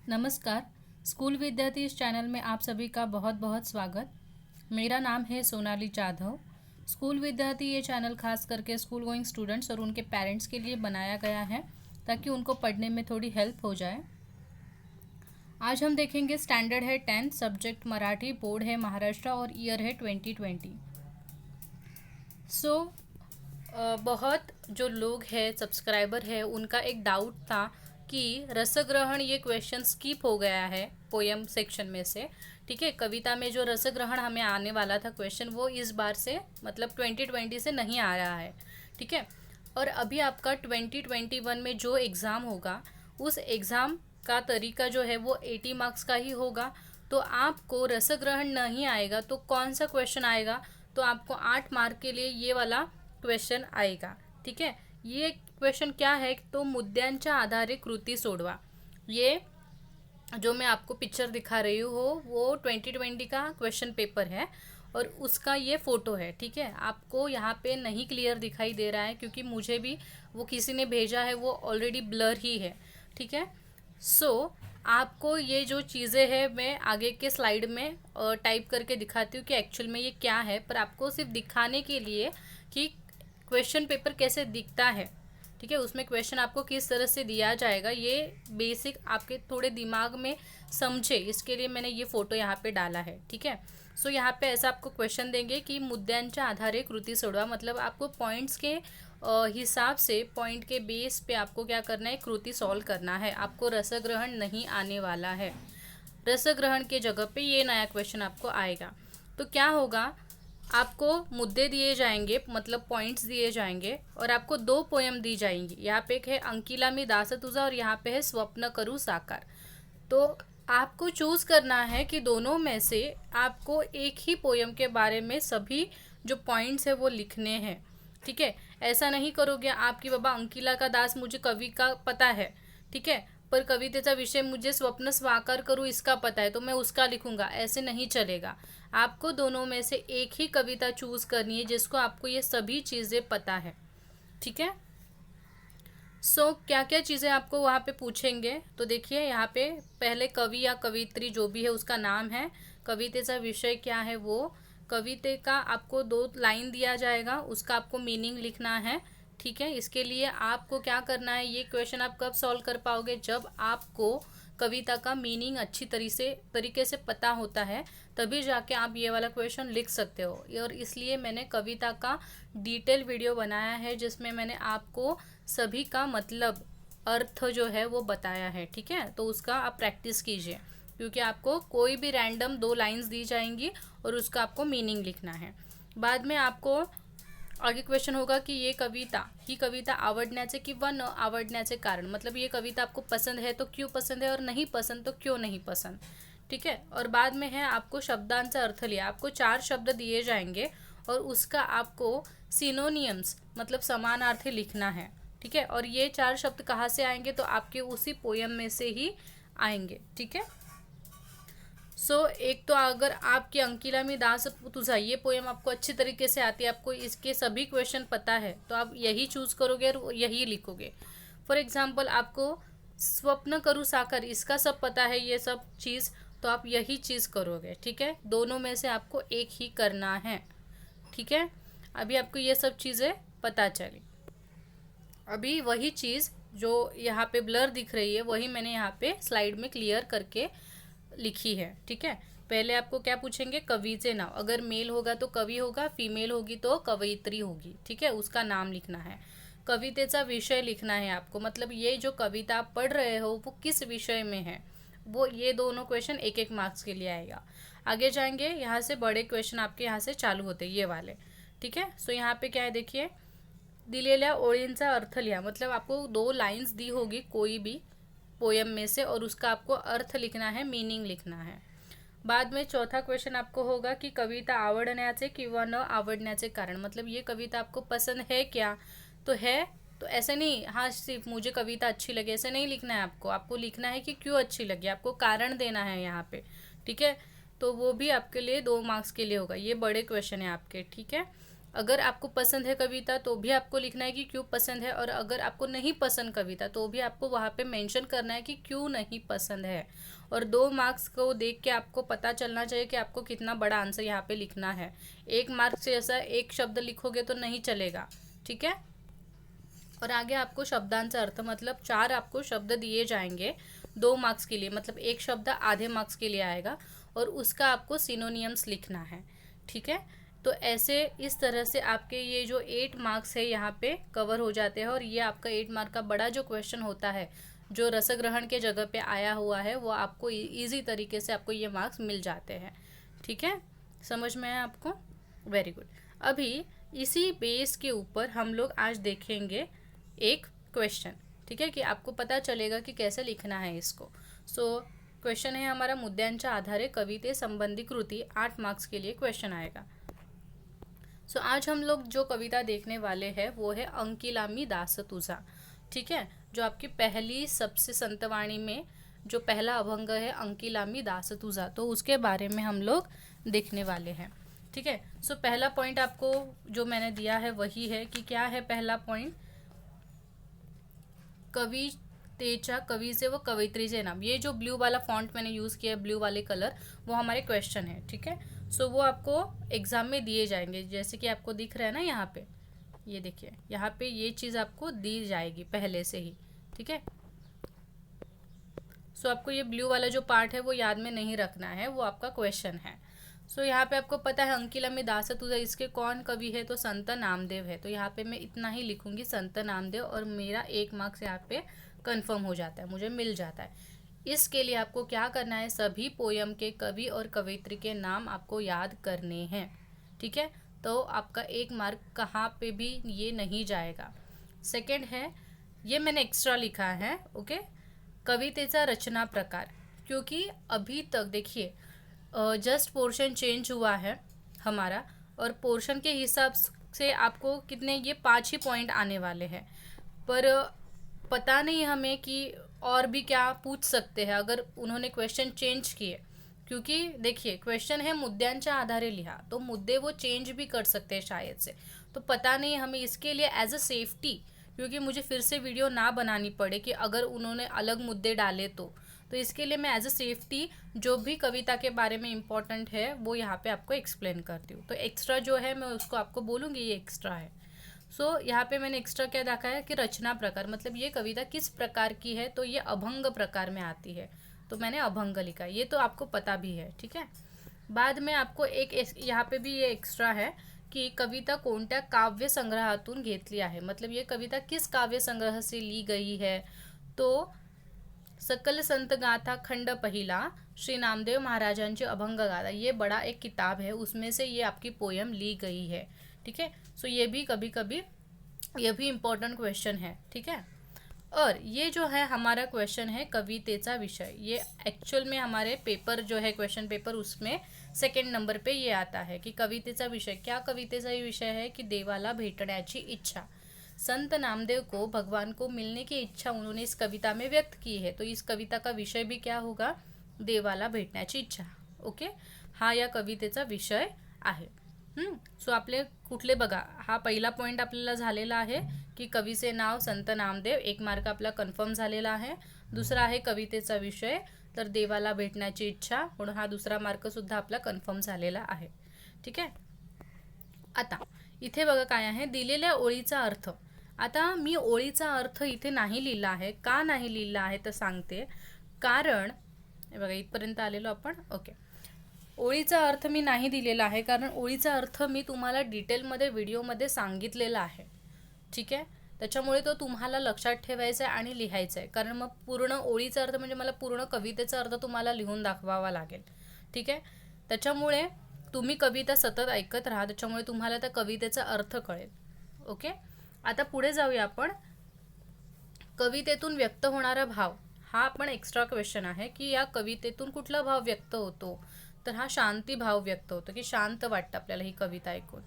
नमस्कार। स्कूल विद्यार्थी इस चैनल में आप सभी का बहुत बहुत स्वागत। मेरा नाम है सोनाली जाधव। स्कूल विद्यार्थी ये चैनल खास करके स्कूल गोइंग स्टूडेंट्स और उनके पेरेंट्स के लिए बनाया गया है ताकि उनको पढ़ने में थोड़ी हेल्प हो जाए। आज हम देखेंगे स्टैंडर्ड है 10, सब्जेक्ट मराठी, बोर्ड है महाराष्ट्र और ईयर है 2020। बहुत जो लोग हैं सब्सक्राइबर है उनका एक डाउट था कि रसग्रहण ये क्वेश्चन स्किप हो गया है पोयम सेक्शन में से। ठीक है, कविता में जो रसग्रहण हमें आने वाला था क्वेश्चन वो इस बार से मतलब 2020 से नहीं आ रहा है। ठीक है, और अभी आपका 2021 में जो एग्ज़ाम होगा उस एग्ज़ाम का तरीका जो है वो 80 मार्क्स का ही होगा। तो आपको रसग्रहण नहीं आएगा तो कौन सा क्वेश्चन आएगा, तो आपको 8 मार्क के लिए ये वाला क्वेश्चन आएगा। ठीक है, ये क्वेश्चन क्या है, तो मुद्द्यांच्या आधारे कृती सोडवा। ये जो मैं आपको पिक्चर दिखा रही हूँ वो 2020 का क्वेश्चन पेपर है और उसका ये फ़ोटो है। ठीक है, आपको यहाँ पे नहीं क्लियर दिखाई दे रहा है क्योंकि मुझे भी वो किसी ने भेजा है, वो ऑलरेडी ब्लर ही है। ठीक है, आपको ये जो चीज़ें हैं मैं आगे के स्लाइड में टाइप करके दिखाती हूँ कि एक्चुअल में ये क्या है, पर आपको सिर्फ दिखाने के लिए कि क्वेश्चन पेपर कैसे दिखता है। ठीक है, उसमें क्वेश्चन आपको किस तरह से दिया जाएगा ये बेसिक आपके थोड़े दिमाग में समझे, इसके लिए मैंने ये फ़ोटो यहाँ पे डाला है। ठीक है, यहाँ पे ऐसा आपको क्वेश्चन देंगे कि मुद्द्यांच्या आधारे कृती सोडवा, मतलब आपको पॉइंट्स के हिसाब से पॉइंट के बेस पे आपको क्या करना है, कृति सॉल्व करना है। आपको रसग्रहण नहीं आने वाला है, रसग्रहण के जगह पे ये नया क्वेश्चन आपको आएगा। तो क्या होगा, आपको मुद्दे दिए जाएंगे मतलब पॉइंट्स दिए जाएंगे और आपको 2 पोयम दी जाएंगी। यहाँ पे एक है अंकिला मी दास तुझा और यहाँ पे है स्वप्न करू साकार। तो आपको चूज़ करना है कि दोनों में से आपको एक ही पोयम के बारे में सभी जो पॉइंट्स है वो लिखने हैं। ठीक है, ऐसा नहीं करोगे आप कि बाबा अंकिला का दास मुझे कवि का पता है, ठीक है, पर कवितेचा विषय मुझे स्वप्न साकार करूँ इसका पता है तो मैं उसका लिखूंगा, ऐसे नहीं चलेगा। आपको दोनों में से एक ही कविता चूज करनी है जिसको आपको ये सभी चीज़ें पता है। ठीक है, क्या क्या चीज़ें आपको वहाँ पे पूछेंगे, तो देखिए यहाँ पे पहले कवि या कवित्री जो भी है उसका नाम है, कवितेचा विषय क्या है वो, कविते का आपको 2 लाइन दिया जाएगा, उसका आपको मीनिंग लिखना है। ठीक है, इसके लिए आपको क्या करना है, ये क्वेश्चन आप कब सॉल्व कर पाओगे, जब आपको कविता का मीनिंग अच्छी तरीके से पता होता है, तभी जाके आप ये वाला क्वेश्चन लिख सकते हो। और इसलिए मैंने कविता का डिटेल वीडियो बनाया है जिसमें मैंने आपको सभी का मतलब अर्थ जो है वो बताया है। ठीक है, तो उसका आप प्रैक्टिस कीजिए क्योंकि आपको कोई भी रैंडम 2 लाइंस दी जाएंगी और उसका आपको मीनिंग लिखना है। बाद में आपको आगे क्वेश्चन होगा कि ही कविता आवडण्याचे किंवा न आवडण्याचे कारण, मतलब ये कविता आपको पसंद है तो क्यों पसंद है और नहीं पसंद तो क्यों नहीं पसंद। ठीक है, और बाद में है आपको शब्दांचा अर्थ लिया, आपको 4 शब्द दिए जाएंगे और उसका आपको सिनोनियम्स मतलब समानार्थी लिखना है। ठीक है, और ये 4 शब्द कहाँ से आएंगे, तो आपके उसी पोयम में से ही आएंगे। ठीक है, एक तो अगर आपकी अंकिला मी दास तुझा ये पोयम आपको अच्छी तरीके से आती है, आपको इसके सभी क्वेश्चन पता है, तो आप यही चूज करोगे और यही लिखोगे। फॉर एग्जाम्पल आपको स्वप्न करू साकार इसका सब पता है ये सब चीज़, तो आप यही चीज़ करोगे। ठीक है, दोनों में से आपको एक ही करना है। ठीक है, अभी आपको ये सब चीज़ें पता चली। अभी वही चीज़ जो यहाँ पे ब्लर दिख रही है वही मैंने यहाँ पे स्लाइड में क्लियर करके लिखी है। ठीक है, पहले आपको क्या पूछेंगे, कविचे नाव, अगर मेल होगा तो कवि होगा, फीमेल होगी तो कवयित्री होगी। ठीक है, उसका नाम लिखना है। कवितेचा विषय लिखना है आपको, मतलब ये जो कविता आप पढ़ रहे हो वो किस विषय में है, वो ये दोनों क्वेश्चन 1-1 मार्क्स के लिए आएगा। आगे जाएंगे, यहाँ से बड़े क्वेश्चन आपके यहाँ से चालू होते ये वाले। ठीक है, यहाँ पे क्या है देखिए, दिलेल्या ओळींचा अर्थ लिहा, मतलब आपको 2 लाइन्स दी होगी कोई भी पोयम में से और उसका आपको अर्थ लिखना है, मीनिंग लिखना है। बाद में चौथा क्वेश्चन आपको होगा कि कविता आवडण्याचे किंवा न आवडण्याचे कारण, मतलब ये कविता आपको पसंद है क्या, तो है, तो ऐसे नहीं हाँ सिर्फ मुझे कविता अच्छी लगी ऐसे नहीं लिखना है, आपको लिखना है कि क्यों अच्छी लगी, आपको कारण देना है यहाँ पे। ठीक है, तो वो भी आपके लिए 2 मार्क्स के लिए होगा, ये बड़े क्वेश्चन है आपके। ठीक है, अगर आपको पसंद है कविता तो भी आपको लिखना है कि क्यों पसंद है, और अगर आपको नहीं पसंद कविता तो भी आपको वहाँ पे मेंशन करना है कि क्यों नहीं पसंद है। और 2 मार्क्स को देख के आपको पता चलना चाहिए कि आपको कितना बड़ा आंसर यहाँ पे लिखना है। 1 मार्क से ऐसा एक शब्द लिखोगे तो नहीं चलेगा, ठीक है। और आगे आपको शब्दांश अर्थ, मतलब 4 आपको शब्द दिए जाएंगे 2 मार्क्स के लिए, मतलब एक शब्द आधे मार्क्स के लिए आएगा और उसका आपको सिनोनियम्स लिखना है, ठीक है। तो ऐसे इस तरह से आपके ये जो 8 मार्क्स है यहाँ पे कवर हो जाते हैं, और ये आपका 8 मार्क का बड़ा जो क्वेश्चन होता है जो रसग्रहण के जगह पे आया हुआ है वो आपको ईजी तरीके से आपको ये मार्क्स मिल जाते हैं, ठीक है। समझ में आया आपको? Very good. अभी इसी बेस के ऊपर हम लोग आज देखेंगे एक क्वेश्चन, ठीक है, कि आपको पता चलेगा कि कैसे लिखना है इसको। सो क्वेश्चन है हमारा, मुद्द्यांच्या आधारे कविते संबंधी कृती, 8 मार्क्स के लिए क्वेश्चन आएगा। सो आज हम लोग जो कविता देखने वाले हैं वो है अंकिला मी दास तुझा, ठीक है, जो आपकी पहली सबसे संतवाणी में जो पहला अभंग है अंकिला मी दास तुझा, तो उसके बारे में हम लोग देखने वाले हैं, ठीक है। सो पहला पॉइंट आपको जो मैंने दिया है वही है कि क्या है पहला पॉइंट, कवितेच्या कवीचे व कवयित्रीचे नाम। ये जो ब्लू वाला फॉन्ट मैंने यूज़ किया है, ब्लू वाले कलर, वो हमारे क्वेश्चन है, ठीक है। सो वो आपको एग्जाम में दिए जाएंगे, जैसे कि आपको दिख रहा है ना यहाँ पे, ये देखिए यहाँ पे ये चीज़ आपको दी जाएगी पहले से ही, ठीक है। सो आपको ये ब्लू वाला जो पार्ट है वो याद में नहीं रखना है, वो आपका क्वेश्चन है। सो यहाँ पे आपको पता है अंकिला मी दास तुझा, इसके कौन कवि है, तो संत नामदेव है। तो यहाँ पे मैं इतना ही लिखूंगी संत नामदेव, और मेरा 1 मार्क्स यहाँ पे कंफर्म हो जाता है, मुझे मिल जाता है। इसके लिए आपको क्या करना है, सभी पोयम के कवि और कवयित्री के नाम आपको याद करने हैं, ठीक है। तो आपका 1 मार्क कहाँ पे भी ये नहीं जाएगा। सेकेंड है, ये मैंने एक्स्ट्रा लिखा है, ओके, कवितेचा रचना प्रकार, क्योंकि अभी तक देखिए जस्ट पोर्शन चेंज हुआ है हमारा, और पोर्शन के हिसाब से आपको कितने, ये 5 ही पॉइंट आने वाले हैं, पर पता नहीं हमें कि और भी क्या पूछ सकते हैं अगर उन्होंने क्वेश्चन चेंज किए, क्योंकि देखिए क्वेश्चन है मुद्द्यांच्या आधारे लिहा, तो मुद्दे वो चेंज भी कर सकते हैं शायद से। तो पता नहीं, हमें इसके लिए एज अ सेफ्टी, क्योंकि मुझे फिर से वीडियो ना बनानी पड़े कि अगर उन्होंने अलग मुद्दे डाले तो इसके लिए मैं एज अ सेफ्टी जो भी कविता के बारे में इम्पोर्टेंट है वो यहाँ पे आपको एक्सप्लेन करती हूँ। तो एक्स्ट्रा जो है मैं उसको आपको बोलूँगी, ये एक्स्ट्रा है। सो यहाँ पे मैंने एक्स्ट्रा क्या देखा है कि रचना प्रकार, मतलब ये कविता किस प्रकार की है, तो ये अभंग प्रकार में आती है, तो मैंने अभंग लिखा, ये तो आपको पता भी है, ठीक है। बाद में आपको एक यहाँ पे भी ये एक्स्ट्रा है की कविता कोणत्या काव्य संग्रहातून घेतली आहे, मतलब ये कविता किस काव्य संग्रह से ली गई है, तो सकल संत गाथा खंड पहिला, श्री नामदेव महाराजांची अभंग गाथा, ये बड़ा एक किताब है, उसमें से ये आपकी पोयम ली गई है, ठीक है। सो ये भी कभी कभी ये भी इम्पोर्टेंट क्वेश्चन है, ठीक है। और ये जो है हमारा क्वेश्चन है कवितेचा विषय, ये एक्चुअल में हमारे पेपर जो है क्वेश्चन पेपर उसमें 2nd नंबर पे ये आता है कि कवितेचा विषय, क्या कवितेचा ये विषय है कि देवाला भेटण्याची इच्छा, संत नामदेव को भगवान को मिलने की इच्छा उन्होंने इस कविता में व्यक्त की है, तो इस कविता का विषय भी क्या होगा, देवाला भेटण्याची इच्छा, ओके, हा या कवितेचा विषय आहे। सो आपले कुठले बघा, हा पहिला पॉइंट आपल्याला झालेला आहे की कवीचे नाव संत नामदेव, 1 मार्क आपला कन्फर्म झालेला आहे। दुसरा आहे कवितेचा विषय, तर देवाला भेटण्याची इच्छा, म्हणून हा दुसरा मार्क सुद्धा आपला कन्फर्म झालेला आहे, ठीक आहे। आता इथे बघा काय आहे, दिलेल्या ओळीचा अर्थ। आता मी ओळीचा अर्थ इथे नाही लिहिला आहे, का नाही लिहिला आहे तर सांगते, कारण बघा इथपर्यंत आलेलो आपण, ओके, ओळीचा अर्थ मी नाही दिलेला आहे कारण ओळीचा अर्थ मी तुम्हाला डिटेलमध्ये व्हिडिओमध्ये सांगितलेला आहे, ठीक आहे। त्याच्यामुळे तो तुम्हाला लक्षात ठेवायचा आहे आणि लिहायचा आहे, कारण मग पूर्ण ओळीचा अर्थ म्हणजे मला पूर्ण कवितेचा अर्थ तुम्हाला लिहून दाखवावा लागेल, ठीक आहे। त्याच्यामुळे तुम्ही कविता सतत ऐकत राहा, त्याच्यामुळे तुम्हाला त्या कवितेचा अर्थ कळेल, ओके। आता पुढे जाऊया आपण, कवितेतून व्यक्त होणारा भाव, हा पण एक्स्ट्रा क्वेश्चन आहे की या कवितेतून कुठला भाव व्यक्त होतो, तर हा शांती भाव व्यक्त होतो की शांत वाटतं आपल्याला ही कविता ऐकून।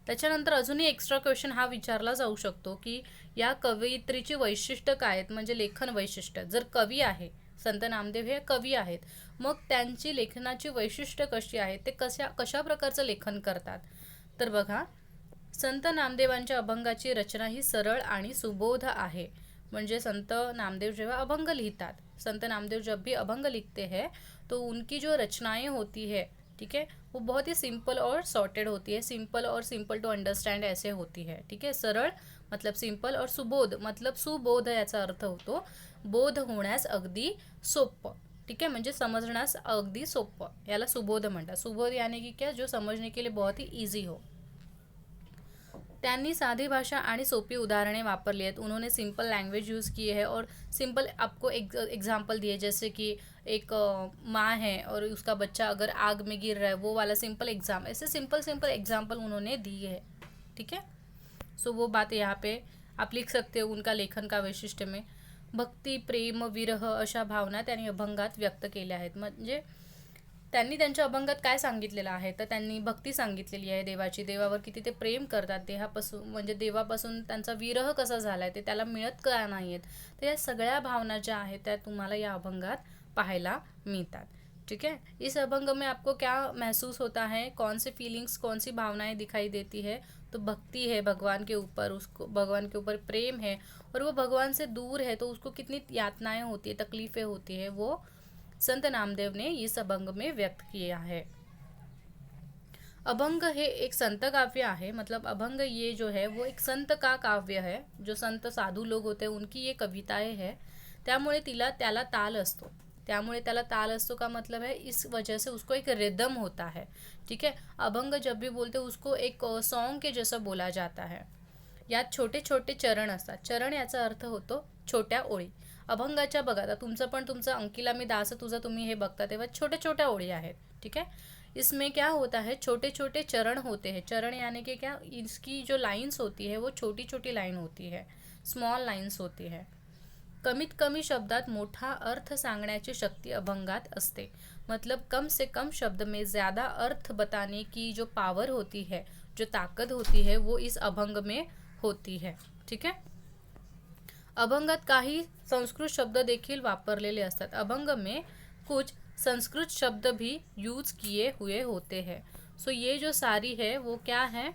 त्याच्यानंतर अजूनही एक्स्ट्रा क्वेश्चन हा विचारला जाऊ शकतो की या कवयित्रीची वैशिष्ट्य काय आहेत, म्हणजे लेखन वैशिष्ट्य, जर कवी आहे, संत नामदेव हे कवी आहेत, मग त्यांची लेखनाची वैशिष्ट्य कशी आहे, ते कशा प्रकारचं लेखन करतात, तर बघा संत नामदेवांच्या अभंगाची रचना ही सरळ आणि सुबोध आहे. म्हणजे संत नामदेव जेव्हा अभंग लिखतात, संत नामदेव जब भी अभंग लिखते हैं तो उनकी जो रचनाएं होती है, ठीक है, वो बहुत ही सिंपल और सॉर्टेड होती है. सिंपल और सिंपल टू अंडरस्टँड ऐसे होती है. ठीक है, सरळ मतलब सिंपल और सुबोध मतलब सुबोध याचा अर्थ होतो बोध होण्यास अगदी सोपं. ठीक है, म्हणजे समजण्यास अगदी सोपं, याला सुबोध म्हणतात. सुबोध यानी कि क्या, जो समझने के लिए बहुत ही ईजी हो. त्यांनी साधी भाषा आणि सोपी उदाहरणे वापरली आहेत. उन्होंने सिंपल लैंग्वेज यूज़ की है और सिंपल आपको एग्जाम्पल दिए, जैसे कि एक माँ है और उसका बच्चा अगर आग में गिर रहा है, वो वाला सिंपल एग्जाम, ऐसे सिंपल सिंपल एग्जाम्पल उन्होंने दिए है. ठीक है, सो वो बात यहाँ पे आप लिख सकते हो उनका लेखन का वैशिष्ट्य में. भक्ती, प्रेम, विरह अशा भावना त्यांनी अभंगात व्यक्त केल्या आहेत. म्हणजे त्यांनी त्यांच्या अभंगात काय सांगितलेलं आहे, तर त्यांनी भक्ती सांगितलेली आहे देवाची, देवावर किती ते प्रेम करतात, देहापासून म्हणजे देवापासून त्यांचा विरह कसा झाला आहे, ते त्याला मिळत का नाही आहेत, तर या सगळ्या भावना ज्या आहेत त्या तुम्हाला या अभंगात पाहायला मिळतात. ठीक है, इस अभंग में आपको क्या महसूस होता है, कौन से फीलिंग्स, कौन सी भावनाएं दिखाई देती है, तो भक्ति है भगवान के ऊपर, उसको भगवान के ऊपर प्रेम है, और वो भगवान से दूर है तो उसको कितनी यातनाएं होती है, तकलीफ़ें होती है, वो संत नामदेव ने इस अभंग में व्यक्त किया है. अभंग हे एक संत काव्य आहे. मतलब अभंग ये जो है वो एक संत का काव्य है. जो संत साधू लोग होते हैं उनकी ये कविताएं है. त्यामुळे त्याला ताल असतो. त्यामुळे त्याला ताल असतो का मतलब है इस वजह से उसको एक रिदम होता है. ठीक है, अभंग जब भी बोलते उसको एक सॉन्ग के जैसा बोला जाता है. यात छोटे छोटे चरण असतात. चरण याचा अर्थ होतो छोट्या ओळी. अभंगाच्या बघा, आता तुमचं अंकिला मी दास तुझा तुम्ही हे बघता तेव्हा छोटे छोट्या ओळी आहेत. ठीक है, इसमें क्या होता है, छोटे छोटे चरण होते हैं. चरण यानी कि क्या, इसकी जो लाइन्स होती है वो छोटी छोटी लाइन होती है, स्मॉल लाइन्स होती है. कमीत कमी शब्दात मोठा अर्थ सांगण्याची शक्ती अभंगात असते. मतलब कम से कम शब्द में ज़्यादा अर्थ बताने की जो पावर होती है, जो ताकत होती है, वो इस अभंग में होती है. ठीक है, अभंगात काही संस्कृत शब्द देखील वापरलेले असतात. अभंग में कुछ संस्कृत शब्द भी यूज किए हुए होते हैं. सो ये जो सारी है वो क्या है,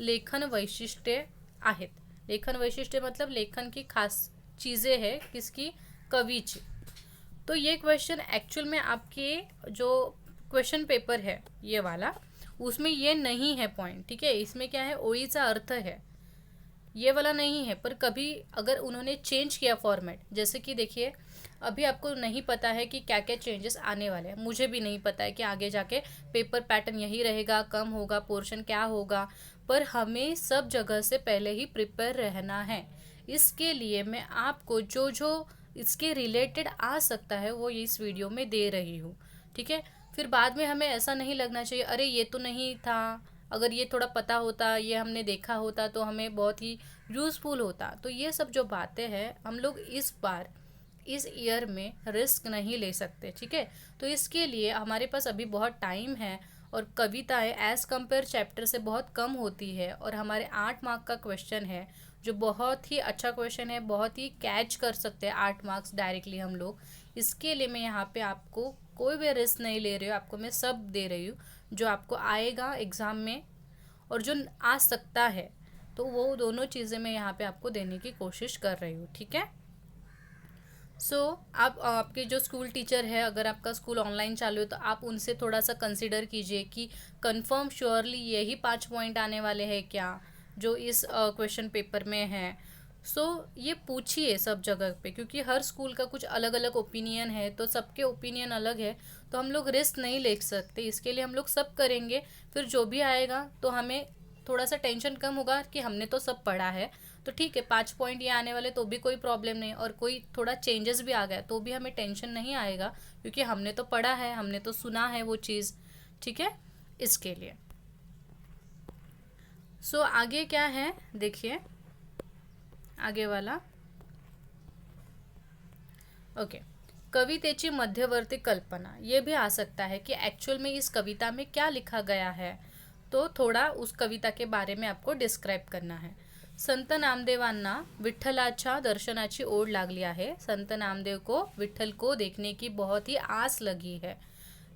लेखन वैशिष्ट्य आहेत. लेखन वैशिष्ट्य मतलब लेखन की खास चीज़ें हैं, किसकी, कविची. तो ये क्वेश्चन एक्चुअल में आपके जो क्वेश्चन पेपर है ये वाला, उसमें ये नहीं है पॉइंट. ठीक है, इसमें क्या है, ओळीचा अर्थ है, ये वाला नहीं है. पर कभी अगर उन्होंने चेंज किया फॉर्मेट, जैसे कि देखिए अभी आपको नहीं पता है कि क्या क्या चेंजेस आने वाले हैं, मुझे भी नहीं पता है कि आगे जाके पेपर पैटर्न यही रहेगा, कम होगा, पोर्शन क्या होगा, पर हमें सब जगह से पहले ही प्रिपेयर रहना है. इसके लिए मैं आपको जो जो इसके रिलेटेड आ सकता है वो इस वीडियो में दे रही हूँ. ठीक है, फिर बाद में हमें ऐसा नहीं लगना चाहिए अरे ये तो नहीं था, अगर ये थोड़ा पता होता, ये हमने देखा होता तो हमें बहुत ही यूज़फुल होता. तो ये सब जो बातें हैं हम लोग इस बार इस ईयर में रिस्क नहीं ले सकते. ठीक है, तो इसके लिए हमारे पास अभी बहुत टाइम है और कविताएं एज़ कंपेयर चैप्टर से बहुत कम होती है और हमारे 8 मार्क का क्वेश्चन है जो बहुत ही अच्छा क्वेश्चन है, बहुत ही कैच कर सकते हैं 8 मार्क्स डायरेक्टली हम लोग. इसके लिए मैं यहाँ पे आपको कोई भी रिस्क नहीं ले रही हूँ, आपको मैं सब दे रही हूँ जो आपको आएगा एग्ज़ाम में और जो आ सकता है, तो वो दोनों चीज़ें मैं यहाँ पे आपको देने की कोशिश कर रही हूँ. ठीक है, सो आप आपके जो स्कूल टीचर है, अगर आपका स्कूल ऑनलाइन चालू है तो आप उनसे थोड़ा सा कंसिडर कीजिए कि कंफर्म श्योरली यही 5 पॉइंट आने वाले हैं क्या जो इस क्वेश्चन पेपर में है. सो ये पूछिए सब जगह पे, क्योंकि हर स्कूल का कुछ अलग अलग ओपिनियन है, तो सबके ओपिनियन अलग है, तो हम लोग रिस्क नहीं ले सकते. इसके लिए हम लोग सब करेंगे, फिर जो भी आएगा तो हमें थोड़ा सा टेंशन कम होगा कि हमने तो सब पढ़ा है, तो ठीक है 5 पॉइंट ये आने वाले तो भी कोई प्रॉब्लम नहीं, और कोई थोड़ा चेंजेस भी आ गया तो भी हमें टेंशन नहीं आएगा, क्योंकि हमने तो पढ़ा है, हमने तो सुना है वो चीज़. ठीक है, इसके लिए सो आगे क्या है देखिए, आगे वाला. ओके, कवितेची मध्यवर्ती कल्पना, ये भी आ सकता है कि एक्चुअल में इस कविता में क्या लिखा गया है, तो थोड़ा उस कविता के बारे में आपको डिस्क्राइब करना है. संत नामदेवांना विठ्ठलाच्या दर्शनाची ओढ लागली आहे. संत नामदेव को विठ्ठल को देखने की बहुत ही आस लगी है.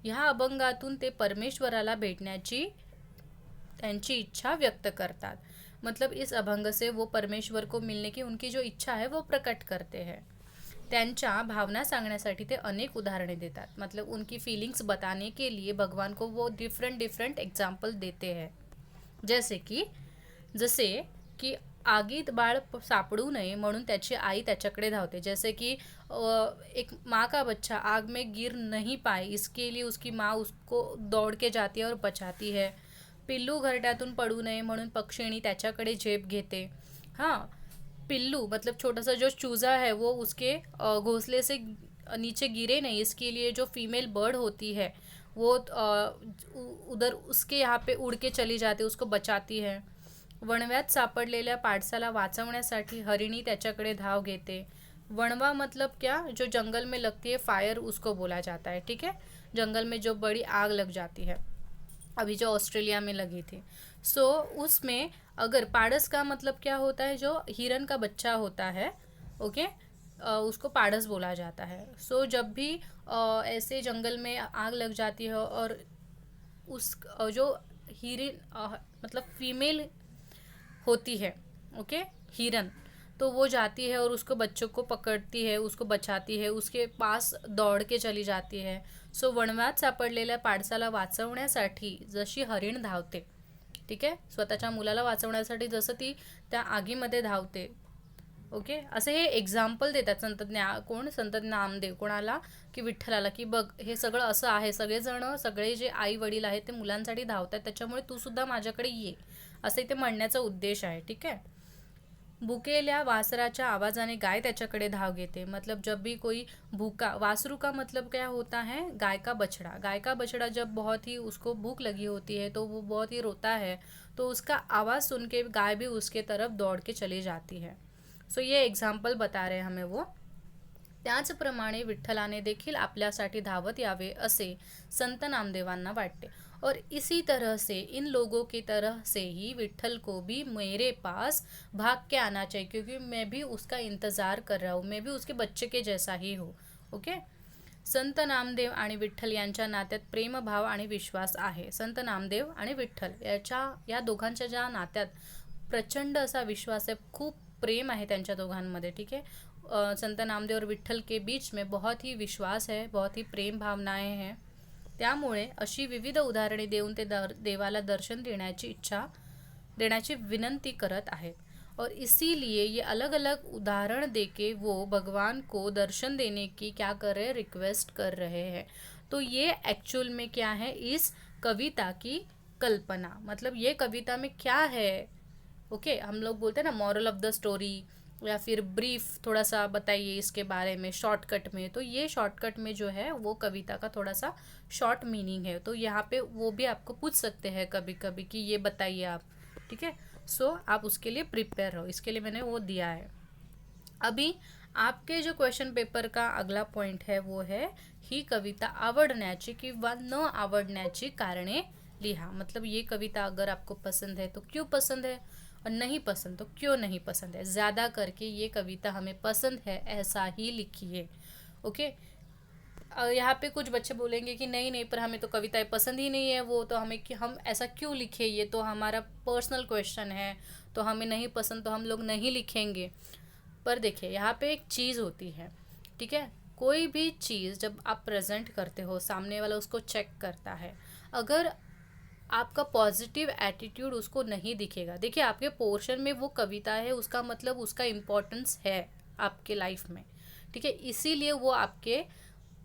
ह्या अभंगातून ते परमेश्वराला भेटण्याची त्यांची इच्छा व्यक्त करतात. मतलब इस अभंग से वो परमेश्वर को मिलने की उनकी जो इच्छा है वो प्रकट करते हैं. त्यांच्या भावना सांगण्यासाठी ते अनेक उदाहरणे देतात. मतलब उनकी फीलिंग्स बताने के लिए भगवान को वो डिफरेंट डिफरेंट एग्जाम्पल देते हैं. जसे की आगीत बाळ सापडू नये म्हणून त्याची आई त्याच्याकडे धावते. जैसे कि एक माँ का बच्चा आग में गिर नहीं पाए इसके लिए उसकी माँ उसको दौड़ के जाती है और बचाती है. पिल्लू घरट्यातून पडू नये म्हणून पक्षिणी त्याच्याकडे झेप घेते. हाँ, पिल्लू मतलब छोटा सा जो चूजा है वो उसके घोंसले से नीचे गिरे नहीं, इसके लिए जो फीमेल बर्ड होती है वो उधर उसके यहाँ पे उड़ के चली जाती, उसको बचाती है. वणव्यात सापडलेल्या पाडसाला वाचवण्यासाठी हरिणी त्याच्याकडे धाव घेते. वणवा मतलब क्या, जो जंगल में लगती है फायर उसको बोला जाता है. ठीक है, जंगल में जो बड़ी आग लग जाती है, अभी जो ऑस्ट्रेलिया में लगी थी. उसमें अगर पाड़स का मतलब क्या होता है, जो हिरन का बच्चा होता है. ओके, उसको पाड़स बोला जाता है. जब भी ऐसे जंगल में आग लग जाती है और उस जो हिरन मतलब फीमेल होती है, ओके, हिरन, तो वो जाती है और उसको बच्चों को पकडती है, उसको बचाती है, उसके पास दौड़ के चली जाती है. वणव्यात सापडलेल्या पाडसाला वाचवण्यासाठी जशी हरिण धावते. ठीक आहे, स्वतःच्या मुलाला वाचवण्यासाठी जसं ती त्या आगीमध्ये धावते. ओके, असे हे एक्झाम्पल देतात संत नामदेव कोणाला, की विठ्ठलाला, की बघ हे सगळं असं आहे, सगळेजण सगळे जे आई वडील आहेत ते मुलांसाठी धावतात, त्याच्यामुळे तू सुद्धा माझ्याकडे ये, असे ते म्हणण्याचा उद्देश आहे. ठीक आहे. भुकेल्या वासराच्या आवाजाने गाय त्याच्याकडे धाव घेते. मतलब जब भी कोई भूखा, वासरू का मतलब क्या होता है, गाय का बछड़ा. गाय का बछड़ा जब बहुत ही उसको भूख लगी होती है तो वो बहुत ही रोता है, तो उसका आवाज़ सुन के गाय भी उसके तरफ दौड़ के चली जाती है. ये एग्जाम्पल बता रहे हमें वो. त्याचप्रमाणे विठ्ठलाने देखील आपल्यासाठी धावत यावे असे संत नामदेवांना वाटते. और इसी तरह से इन लोगों की तरह से ही विठ्ठल को भी मेरे पास भाग के आना चाहिए, क्योंकि मैं भी उसका इंतज़ार कर रहा हूँ, मैं भी उसके बच्चे के जैसा ही हूँ. ओके. संत नामदेव आणि विठ्ठल यांच्या नात्यात प्रेमभाव आणि विश्वास आहे. संत नामदेव आणि विठ्ठल या दोघांच्या ज्या नात्यात प्रचंड असा विश्वास आहे, खूप प्रेम आहे त्यांच्या दोघांमध्ये. ठीक है, संत नामदेव और विठ्ठल के बीच में बहुत ही विश्वास है, बहुत ही प्रेम भावनाएं हैं. त्यामुळे अशी विविध उदाहरणे देऊन ते देवाला दर्शन देण्याची विनंती करत आहेत. और इसीलिए ये अलग अलग उदाहरण देके वो भगवान को दर्शन देने की क्या कर रहे हैं, रिक्वेस्ट कर रहे हैं. तो ये एक्चुअल में क्या है, इस कविता की कल्पना. मतलब ये कविता में क्या है, ओके, हम लोग बोलते हैं ना मॉरल ऑफ द स्टोरी, या फिर ब्रीफ थोड़ा सा बताइए इसके बारे में शॉर्टकट में. तो ये शॉर्टकट में जो है वो कविता का थोड़ा सा शॉर्ट मीनिंग है. तो यहाँ पे वो भी आपको पूछ सकते हैं कभी कभी कि ये बताइए आप. ठीक है, आप उसके लिए प्रिपेयर रहो, इसके लिए मैंने वो दिया है. अभी आपके जो क्वेश्चन पेपर का अगला पॉइंट है वो है ही कविता आवडण्याची किंवा न आवडण्याची कारणे लिहा. मतलब ये कविता अगर आपको पसंद है तो क्यों पसंद है, और नहीं पसंद तो क्यों नहीं पसंद है. ज़्यादा करके ये कविता हमें पसंद है ऐसा ही लिखिए. ओके. यहाँ पे कुछ बच्चे बोलेंगे कि नहीं नहीं, पर हमें तो कविताएं पसंद ही नहीं है, वो तो हमें कि हम ऐसा क्यों लिखे, ये तो हमारा पर्सनल क्वेश्चन है, तो हमें नहीं पसंद तो हम लोग नहीं लिखेंगे. पर देखिए यहाँ पे एक चीज़ होती है. ठीक है, कोई भी चीज़ जब आप प्रेजेंट करते हो, सामने वाला उसको चेक करता है, अगर आपका पॉजिटिव एटीट्यूड उसको नहीं दिखेगा. देखिए आपके पोर्शन में वो कविता है, उसका मतलब उसका इम्पोर्टेंस है आपके लाइफ में. ठीक है, इसीलिए वो आपके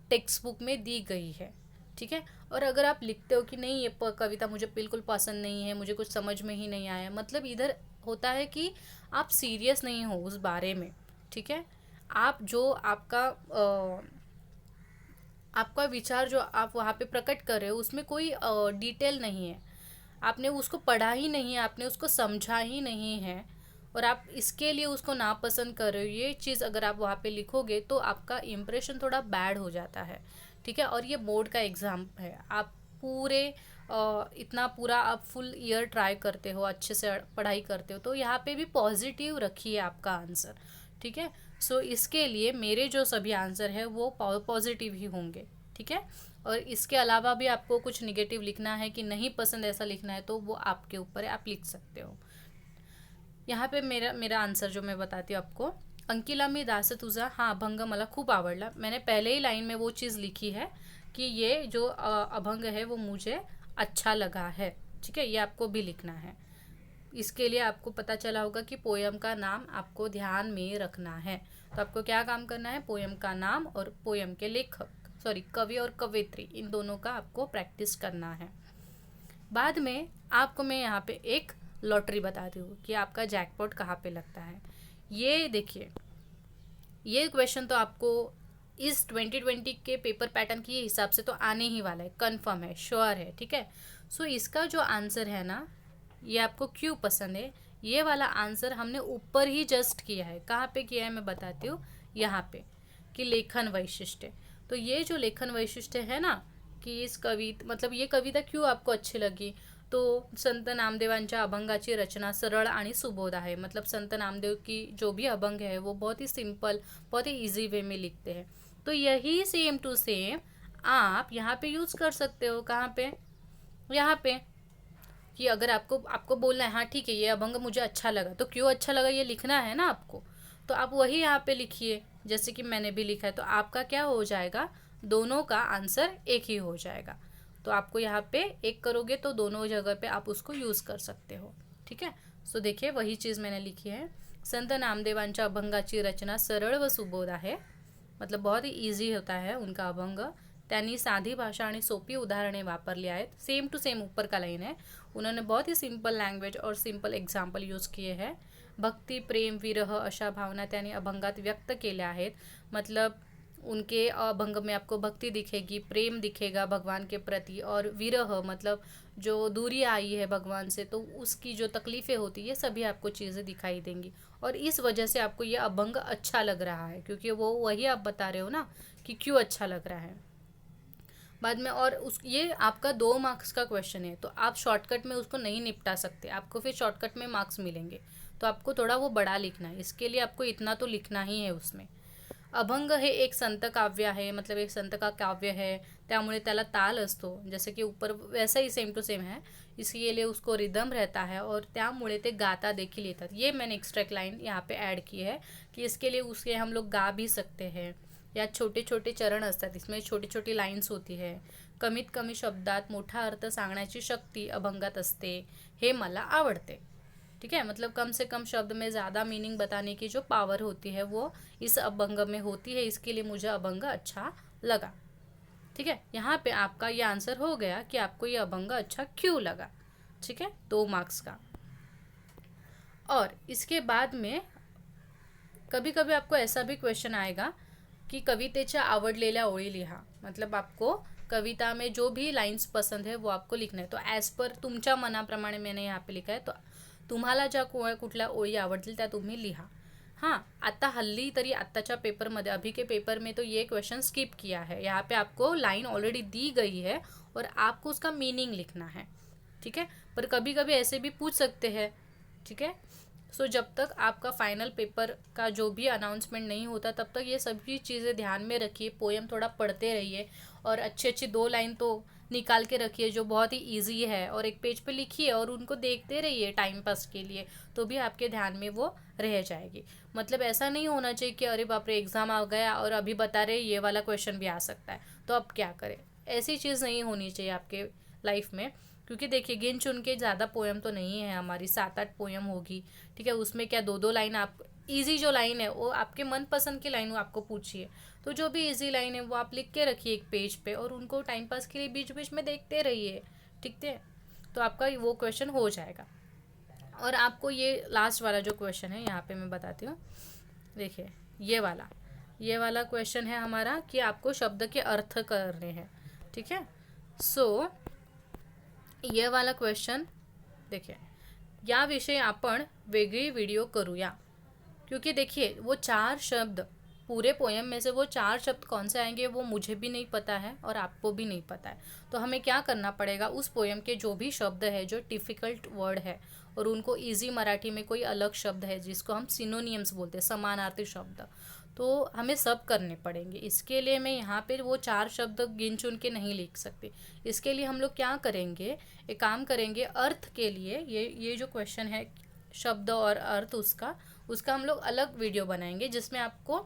टेक्स्ट बुक में दी गई है. ठीक है, और अगर आप लिखते हो कि नहीं ये कविता मुझे बिल्कुल पसंद नहीं है, मुझे कुछ समझ में ही नहीं आया, मतलब इधर होता है कि आप सीरियस नहीं हो उस बारे में. ठीक है, आप जो आपका विचार जो आप वहाँ पे प्रकट कर रहे हो उसमें कोई डिटेल नहीं है, आपने उसको पढ़ा ही नहीं है, आपने उसको समझा ही नहीं है, और आप इसके लिए उसको नापसंद कर रहे हो. ये चीज़ अगर आप वहाँ पे लिखोगे तो आपका इम्प्रेशन थोड़ा बैड हो जाता है. ठीक है, और ये बोर्ड का एग्ज़ाम है, आप पूरे इतना पूरा आप फुल ईयर ट्राई करते हो, अच्छे से पढ़ाई करते हो, तो यहाँ पे भी पॉजिटिव रखिए आपका आंसर. ठीक है, इसके लिए मेरे जो सभी आंसर है वो पॉजिटिव ही होंगे. ठीक है, और इसके अलावा भी आपको कुछ निगेटिव लिखना है कि नहीं पसंद ऐसा लिखना है तो वो आपके ऊपर है, आप लिख सकते हो. यहाँ पे मेरा मेरा आंसर जो मैं बताती हूँ आपको, अंकिला मी दास तुझा हा अभंग मला खूप आवडला। मैंने पहले ही लाइन में वो चीज़ लिखी है कि ये जो अभंग है वो मुझे अच्छा लगा है। ठीक है, ये आपको भी लिखना है। इसके लिए आपको पता चला होगा कि पोयम का नाम आपको ध्यान में रखना है। तो आपको क्या काम करना है, पोयम का नाम और पोयम के लेखक, सॉरी कवि और कवयित्री, इन दोनों का आपको प्रैक्टिस करना है। बाद में आपको मैं यहाँ पे एक लॉटरी बताती हूँ कि आपका जैकपॉट कहाँ पे लगता है। ये देखिए, ये क्वेश्चन तो आपको इस 2020 के पेपर पैटर्न के हिसाब से तो आने ही वाला है, कंफर्म है, श्योर है। ठीक है, सो इसका जो आंसर है ना, ये आपको क्यों पसंद है, ये वाला आंसर हमने ऊपर ही जस्ट किया है। कहाँ पे किया है मैं बताती हूँ, यहाँ पे, कि लेखन वैशिष्ट्य। तो ये जो लेखन वैशिष्ट्य है ना, की इस मतलब ये कविता क्यों आपको अच्छी लगी, तो संत नामदेवांच्या अभंगाची रचना सरळ आणि सुबोध आहे। मतलब संत नामदेव की जो भी अभंग है वो बहुत ही सिंपल, बहुत ही इजी वे में लिखते हैं। तो यही सेम टू सेम आप यहाँ पे यूज़ कर सकते हो। कहाँ पे, यहाँ पे, कि अगर आपको आपको बोलना है हाँ ठीक है ये अभंग मुझे अच्छा लगा, तो क्यों अच्छा लगा ये लिखना है ना आपको, तो आप वही यहाँ पे लिखिए जैसे कि मैंने भी लिखा है। तो आपका क्या हो जाएगा, दोनों का आंसर एक ही हो जाएगा। तो आपको यहाँ पे एक करोगे तो दोनों जगह पे आप उसको यूज़ कर सकते हो। ठीक है, सो देखिए वही चीज़ मैंने लिखी है। संत नामदेवांच्या अभंगाची रचना सरळ व सुबोध आहे। मतलब बहुत ही ईजी होता है उनका अभंग। त्यांनी साधी भाषा आणि सोपी उदाहरणे वापरली आहेत। सेम टू सेम ऊपर का लाइन है, उन्होंने बहुत ही सिंपल लैंग्वेज और सिंपल एग्जाम्पल यूज़ किए हैं। भक्ती प्रेम विरह अशा भावना त्यांनी अभंगात व्यक्त केल्या आहेत। मतलब उनके अभंग में आपको भक्ति दिखेगी, प्रेम दिखेगा भगवान के प्रति, और विरह मतलब जो दूरी आई है भगवान से तो उसकी जो तकलीफ़ें होती है, ये सभी आपको चीज़ें दिखाई देंगी। और इस वजह से आपको ये अभंग अच्छा लग रहा है, क्योंकि वो वही आप बता रहे हो ना कि क्यों अच्छा लग रहा है। बाद में और उस ये आपका 2 मार्क्स का क्वेश्चन है, तो आप शॉर्टकट में उसको नहीं निपटा सकते, आपको फिर शॉर्टकट में मार्क्स मिलेंगे। तो आपको थोड़ा वो बड़ा लिखना है, इसके लिए आपको इतना तो लिखना ही है उसमें। अभंग हे एक संत काव्य आहे, मतलब एक संत का काव्य है, त्यामुळे त्याला ताल असतो, जैसे कि ऊपर वैसा ही सेम टू सेम है। इसके लिए उसको रिदम रहता है और त्यामुळे ते गाता देखील येतात। ये मैंने एक्स्ट्रा लाइन यहाँ पे ऐड की है कि इसके लिए उसके हम लोग गा भी सकते हैं, या छोटे छोटे चरण असतात, इसमें छोटी छोटी लाइन्स होती है। कमीत कमी शब्दात मोठा अर्थ सांगण्याची शक्ती अभंगात असते, हे मला आवडते। ठीक है, मतलब कम से कम शब्द में ज़्यादा मीनिंग बताने की जो पावर होती है वो इस अभंग में होती है, इसके लिए मुझे अभंग अच्छा लगा। ठीक है, यहाँ पे आपका ये आंसर हो गया कि आपको ये अभंग अच्छा क्यों लगा। ठीक है, 2 मार्क्स का। और इसके बाद में कभी कभी आपको ऐसा भी क्वेश्चन आएगा कि कवितेच्या आवडलेल्या ओळी लिहा। मतलब आपको कविता में जो भी लाइन्स पसंद है वो आपको लिखना है। तो ॲज पर तुमच्या मनाप्रमाणे मैंने यहाँ पे लिखा है, तो तुम्हाला ज्या कुठल्या ओळी आवडतील त्या तुम्ही लिहा। हाँ, आता हल्ली तरी आत्ताच्या पेपरमध्ये, अभी के पेपर में तो ये क्वेश्चन स्किप किया है। यहाँ पे आपको लाइन ऑलरेडी दी गई है और आपको उसका मीनिंग लिखना है। ठीक है, पर कभी कभी ऐसे भी पूछ सकते हैं। ठीक है, सो जब तक आपका फाइनल पेपर का जो भी अनाउंसमेंट नहीं होता तब तक ये सभी चीज़ें ध्यान में रखिए। पोएम थोड़ा पढ़ते रहिए और अच्छी अच्छी 2 लाइन तो निकाल के रखिए जो बहुत ही इजी है, और एक पेज पे लिखिए और उनको देखते रहिए टाइम पास के लिए, तो भी आपके ध्यान में वो रह जाएगी। मतलब ऐसा नहीं होना चाहिए कि अरे बाप रे एग्ज़ाम आ गया और अभी बता रहे ये वाला क्वेश्चन भी आ सकता है तो अब क्या करें, ऐसी चीज़ नहीं होनी चाहिए आपके लाइफ में। क्योंकि देखिए गिन चुन के ज़्यादा पोएम तो नहीं है, हमारी 7-8 पोएम होगी। ठीक है, उसमें क्या 2-2 लाइन आप इजी जो लाइन है वो आपके मनपसंद की लाइन वो आपको पूछिए, तो जो भी इजी लाइन है वो आप लिख के रखिए एक पेज पे और उनको टाइम पास के लिए बीच बीच में देखते रहिए। ठीक है, तो आपका वो क्वेश्चन हो जाएगा। और आपको ये लास्ट वाला जो क्वेश्चन है यहाँ पे मैं बताती हूँ। देखिए ये वाला क्वेश्चन है हमारा कि आपको शब्द के अर्थ करने हैं। ठीक है, सो ये वाला क्वेश्चन देखिए, याविषयी आपण वेगळी वीडियो करूया, क्योंकि देखिए वो 4 शब्द पूरे पोएम में से वो 4 शब्द कौन से आएंगे वो मुझे भी नहीं पता है और आपको भी नहीं पता है। तो हमें क्या करना पड़ेगा, उस पोएम के जो भी शब्द है जो डिफ़िकल्ट वर्ड है और उनको इजी मराठी में कोई अलग शब्द है जिसको हम सिनोनियम्स बोलते हैं, समानार्थी शब्द, तो हमें सब करने पड़ेंगे। इसके लिए मैं यहाँ पे वो 4 शब्द गिन चुन के नहीं लिख सकती। इसके लिए हम लोग क्या करेंगे, एक काम करेंगे, अर्थ के लिए ये जो क्वेश्चन है शब्द और अर्थ उसका उसका हम लोग अलग वीडियो बनाएंगे, जिसमें आपको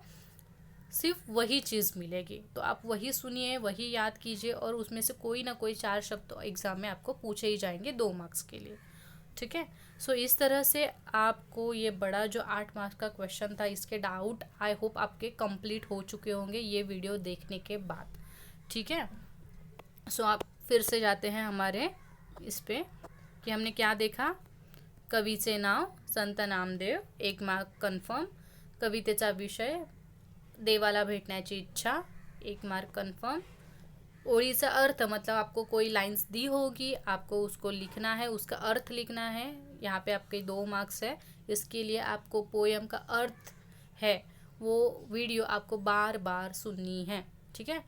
सिर्फ वही चीज़ मिलेगी। तो आप वही सुनिए, वही याद कीजिए, और उसमें से कोई ना कोई 4 शब्द तो एग्ज़ाम में आपको पूछे ही जाएंगे 2 मार्क्स के लिए। ठीक है। सो इस तरह से आपको ये बड़ा जो 8 मार्क्स का क्वेश्चन था, इसके डाउट आई होप आपके कंप्लीट हो चुके होंगे ये वीडियो देखने के बाद। ठीक है। सो आप फिर से जाते हैं हमारे इस पे कि हमने क्या देखा। कवीचे नाव संत नामदेव, 1 मार्क कन्फर्म. कवितेचा विषय देवाला भेटण्याची इच्छा, 1 मार्क कन्फर्म. ओळीचा अर्थ मतलब आपको कोई लाइंस दी होगी, आपको उसको लिखना है, उसका अर्थ लिखना है। यहाँ पे आपके 2 मार्क्स है। इसके लिए आपको पोयम का अर्थ है वो वीडियो आपको बार बार सुननी है। ठीक है।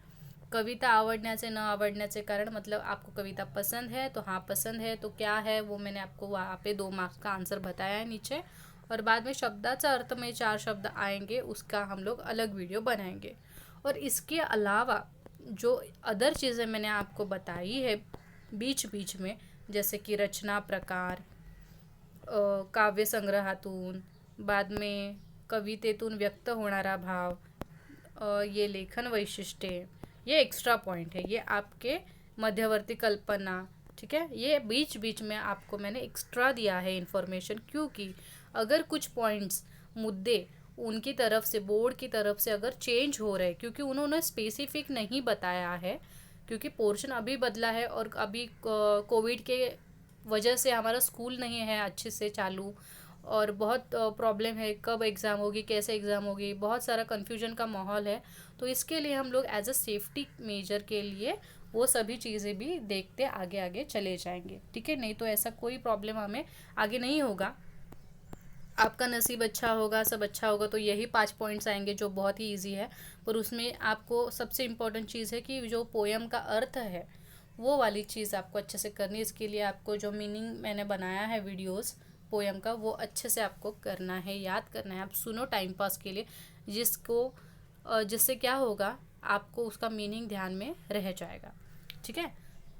कविता आवडण्याचे न आवडण्याचे कारण मतलब आपको कविता पसंद है तो हाँ पसंद है तो क्या है वो मैंने आपको वहाँ पे 2 मार्क्स का आंसर बताया है नीचे। और बाद में शब्दाचा अर्थ में 4 शब्द आएंगे, उसका हम लोग अलग वीडियो बनाएंगे। और इसके अलावा जो अदर चीज़ें मैंने आपको बताई है बीच बीच में, जैसे कि रचना प्रकार, काव्य संग्रहातून, बाद में कवितेतून व्यक्त होणारा भाव, ये लेखन वैशिष्ट्ये, ये एक्स्ट्रा पॉइंट है, ये आपके मध्यवर्ती कल्पना। ठीक है। ये बीच बीच में आपको मैंने एक्स्ट्रा दिया है इन्फॉर्मेशन, क्योंकि अगर कुछ पॉइंट्स मुद्दे उनकी तरफ से बोर्ड की तरफ से अगर चेंज हो रहे, क्योंकि उन्होंने स्पेसिफिक नहीं बताया है, क्योंकि पोर्शन अभी बदला है और अभी कोविड के वजह से हमारा स्कूल नहीं है अच्छे से चालू, और बहुत प्रॉब्लम है कब एग्ज़ाम होगी, कैसे एग्ज़ाम होगी, बहुत सारा कन्फ्यूजन का माहौल है। तो इसके लिए हम लोग एज अ सेफ्टी मेजर के लिए वो सभी चीज़ें भी देखते आगे आगे चले जाएंगे। ठीक है। नहीं तो ऐसा कोई प्रॉब्लम हमें आगे नहीं होगा। आपका नसीब अच्छा होगा, सब अच्छा होगा तो यही 5 पॉइंट्स आएंगे जो बहुत ही इजी है। पर उसमें आपको सबसे इम्पोर्टेंट चीज़ है कि जो पोयम का अर्थ है वो वाली चीज़ आपको अच्छे से करनी है। इसके लिए आपको जो मीनिंग मैंने बनाया है वीडियोस पोयम का वो अच्छे से आपको करना है, याद करना है। आप सुनो टाइम पास के लिए, जिससे क्या होगा आपको उसका मीनिंग ध्यान में रह जाएगा। ठीक है।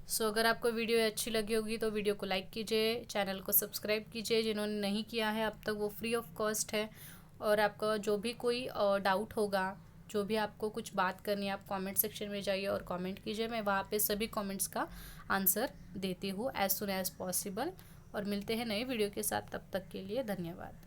सो अगर आपको वीडियो अच्छी लगी होगी तो वीडियो को लाइक कीजिए, चैनल को सब्सक्राइब कीजिए जिन्होंने नहीं किया है अब तक, वो फ्री ऑफ कॉस्ट है। और आपका जो भी कोई डाउट होगा, जो भी आपको कुछ बात करनी है, आप कमेंट सेक्शन में जाइए और कमेंट कीजिए। मैं वहाँ पे सभी कमेंट्स का आंसर देती हूँ एज सुन एज पॉसिबल। और मिलते हैं नए वीडियो के साथ, तब तक के लिए धन्यवाद।